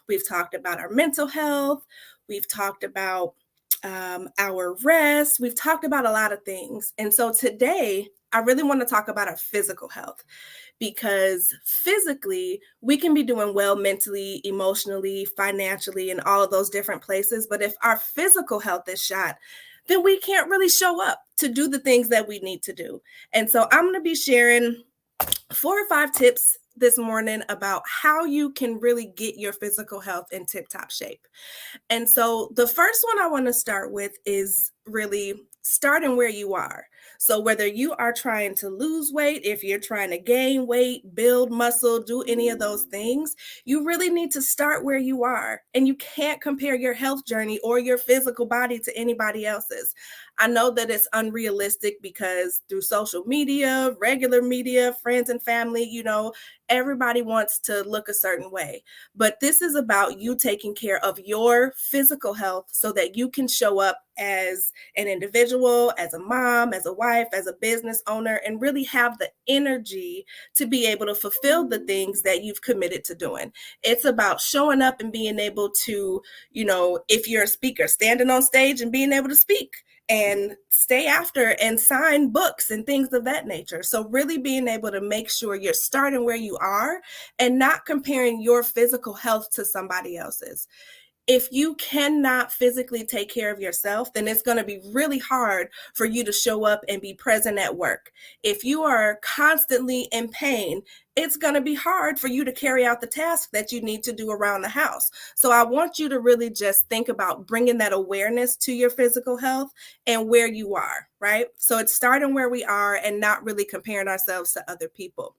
We've talked about our mental health, we've talked about our rest, we've talked about a lot of things. And so today, I really want to talk about our physical health because physically, we can be doing well mentally, emotionally, financially, and all of those different places. But if our physical health is shot, then we can't really show up to do the things that we need to do. And so I'm going to be sharing 4 or 5 tips this morning about how you can really get your physical health in tip top shape. And so the first one I want to start with is really starting where you are. So whether you are trying to lose weight, if you're trying to gain weight, build muscle, do any of those things, you really need to start where you are. And you can't compare your health journey or your physical body to anybody else's. I know that it's unrealistic because through social media, regular media, friends and family, everybody wants to look a certain way. But this is about you taking care of your physical health so that you can show up as an individual, as a mom, as a wife, as a business owner, and really have the energy to be able to fulfill the things that you've committed to doing. It's about showing up and being able to, if you're a speaker, standing on stage and being able to speak and stay after and sign books and things of that nature. So really being able to make sure you're starting where you are and not comparing your physical health to somebody else's. If you cannot physically take care of yourself, then it's going to be really hard for you to show up and be present at work. If you are constantly in pain, it's going to be hard for you to carry out the task that you need to do around the house. So I want you to really just think about bringing that awareness to your physical health and where you are, right? So it's starting where we are and not really comparing ourselves to other people.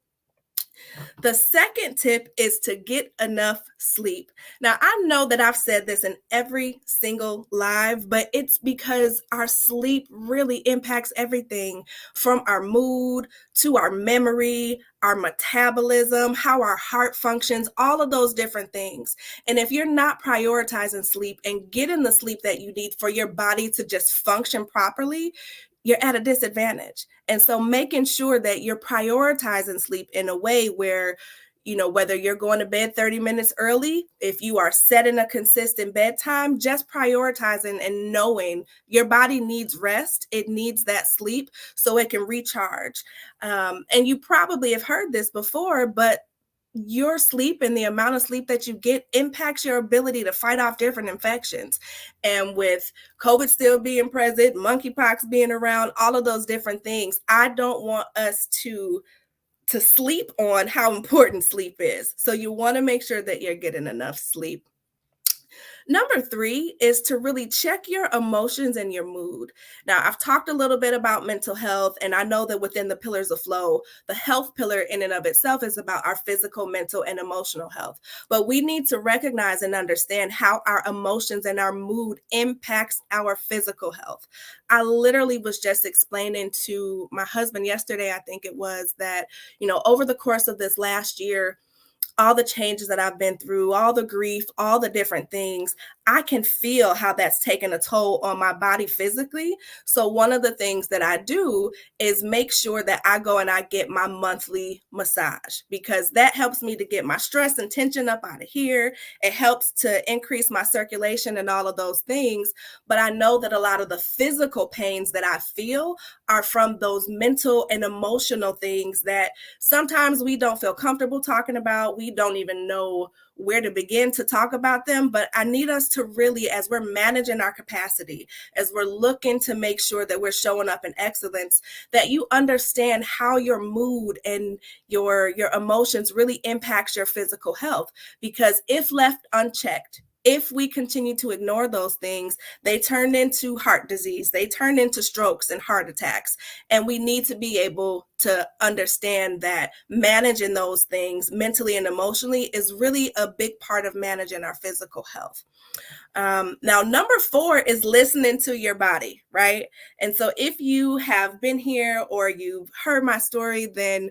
The second tip is to get enough sleep. Now, I know that I've said this in every single live, but it's because our sleep really impacts everything from our mood to our memory, our metabolism, how our heart functions, all of those different things. And if you're not prioritizing sleep and getting the sleep that you need for your body to just function properly, you're at a disadvantage. And so making sure that you're prioritizing sleep in a way where, whether you're going to bed 30 minutes early, if you are setting a consistent bedtime, just prioritizing and knowing your body needs rest. It needs that sleep so it can recharge. And you probably have heard this before, but your sleep and the amount of sleep that you get impacts your ability to fight off different infections. And with COVID still being present, monkeypox being around, all of those different things, I don't want us to sleep on how important sleep is. So you want to make sure that you're getting enough sleep. Number 3 is to really check your emotions and your mood. Now, I've talked a little bit about mental health, and I know that within the pillars of flow, the health pillar in and of itself is about our physical, mental, and emotional health. But we need to recognize and understand how our emotions and our mood impacts our physical health. I literally was just explaining to my husband yesterday, I think it was, that, over the course of this last year, all the changes that I've been through, all the grief, all the different things, I can feel how that's taken a toll on my body physically. So one of the things that I do is make sure that I go and I get my monthly massage, because that helps me to get my stress and tension up out of here. It helps to increase my circulation and all of those things. But I know that a lot of the physical pains that I feel are from those mental and emotional things that sometimes we don't feel comfortable talking about. We don't even know where to begin to talk about them, but I need us to really, as we're managing our capacity, as we're looking to make sure that we're showing up in excellence, that you understand how your mood and your emotions really impacts your physical health. Because if left unchecked, if we continue to ignore those things, they turn into heart disease, they turn into strokes and heart attacks. And we need to be able to understand that managing those things mentally and emotionally is really a big part of managing our physical health. Now, number 4 is listening to your body, right? And so if you have been here or you've heard my story, then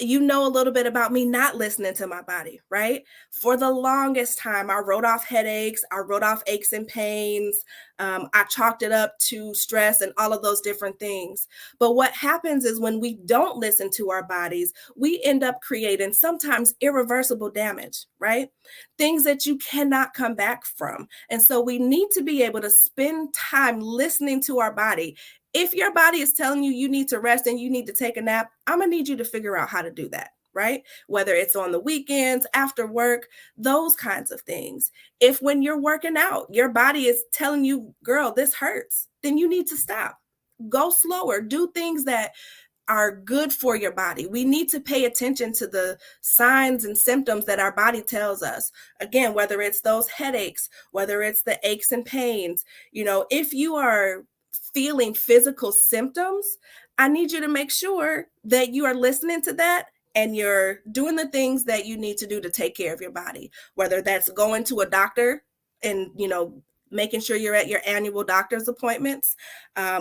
you know a little bit about me not listening to my body, right? For the longest time, I wrote off headaches, I wrote off aches and pains, I chalked it up to stress and all of those different things. But what happens is when we don't listen to our bodies, we end up creating sometimes irreversible damage, right? Things that you cannot come back from. And so we need to be able to spend time listening to our body. If your body is telling you you need to rest and you need to take a nap, I'm going to need you to figure out how to do that, right? Whether it's on the weekends, after work, those kinds of things. If when you're working out, your body is telling you, girl, this hurts, then you need to stop. Go slower, do things that are good for your body. We need to pay attention to the signs and symptoms that our body tells us. Again, whether it's those headaches, whether it's the aches and pains, if you are feeling physical symptoms, I need you to make sure that you are listening to that and you're doing the things that you need to do to take care of your body, whether that's going to a doctor and, making sure you're at your annual doctor's appointments,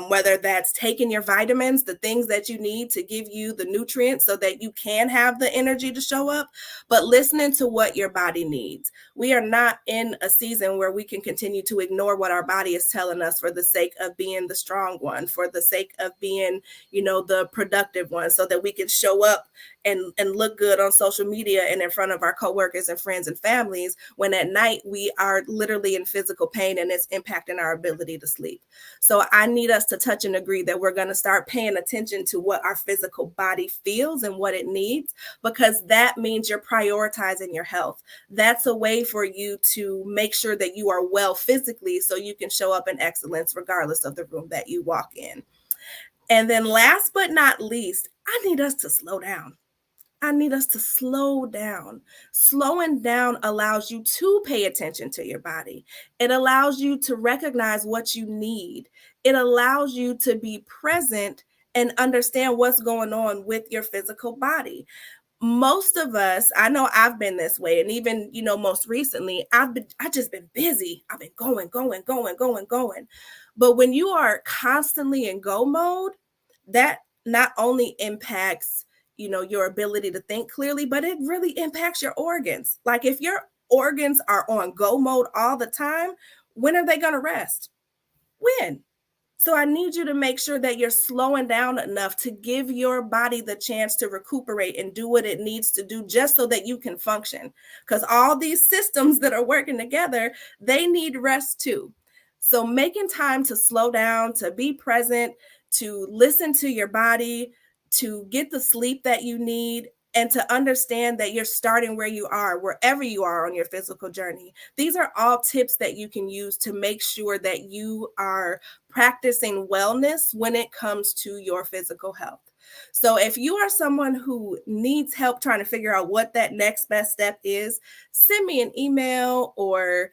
whether that's taking your vitamins, the things that you need to give you the nutrients so that you can have the energy to show up, but listening to what your body needs. We are not in a season where we can continue to ignore what our body is telling us for the sake of being the strong one, for the sake of being, the productive one, so that we can show up and look good on social media and in front of our coworkers and friends and families, when at night we are literally in physical pain and it's impacting our ability to sleep. So I need us to touch and agree that we're going to start paying attention to what our physical body feels and what it needs, because that means you're prioritizing your health. That's a way for you to make sure that you are well physically so you can show up in excellence regardless of the room that you walk in. And then last but not least, I need us to slow down. I need us to slow down. Slowing down allows you to pay attention to your body. It allows you to recognize what you need. It allows you to be present and understand what's going on with your physical body. Most of us, I know I've been this way, and even, most recently, I just been busy. I've been going, going, going, going, going. But when you are constantly in go mode, that not only impacts your ability to think clearly, but it really impacts your organs. Like if your organs are on go mode all the time, when are they going to rest? When? So I need you to make sure that you're slowing down enough to give your body the chance to recuperate and do what it needs to do just so that you can function. Because all these systems that are working together, they need rest too. So making time to slow down, to be present, to listen to your body, to get the sleep that you need, and to understand that you're starting where you are, wherever you are on your physical journey. These are all tips that you can use to make sure that you are practicing wellness when it comes to your physical health. So if you are someone who needs help trying to figure out what that next best step is, send me an email or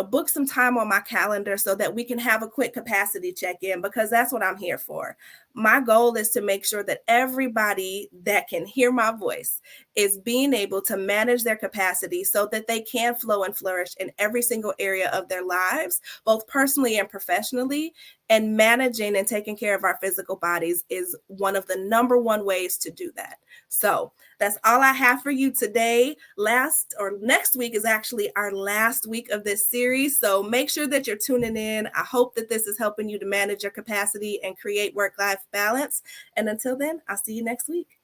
book some time on my calendar so that we can have a quick capacity check-in, because that's what I'm here for. My goal is to make sure that everybody that can hear my voice is being able to manage their capacity so that they can flow and flourish in every single area of their lives, both personally and professionally. And managing and taking care of our physical bodies is one of the number one ways to do that. So that's all I have for you today. Next week is actually our last week of this series. So make sure that you're tuning in. I hope that this is helping you to manage your capacity and create work-life balance. And until then, I'll see you next week.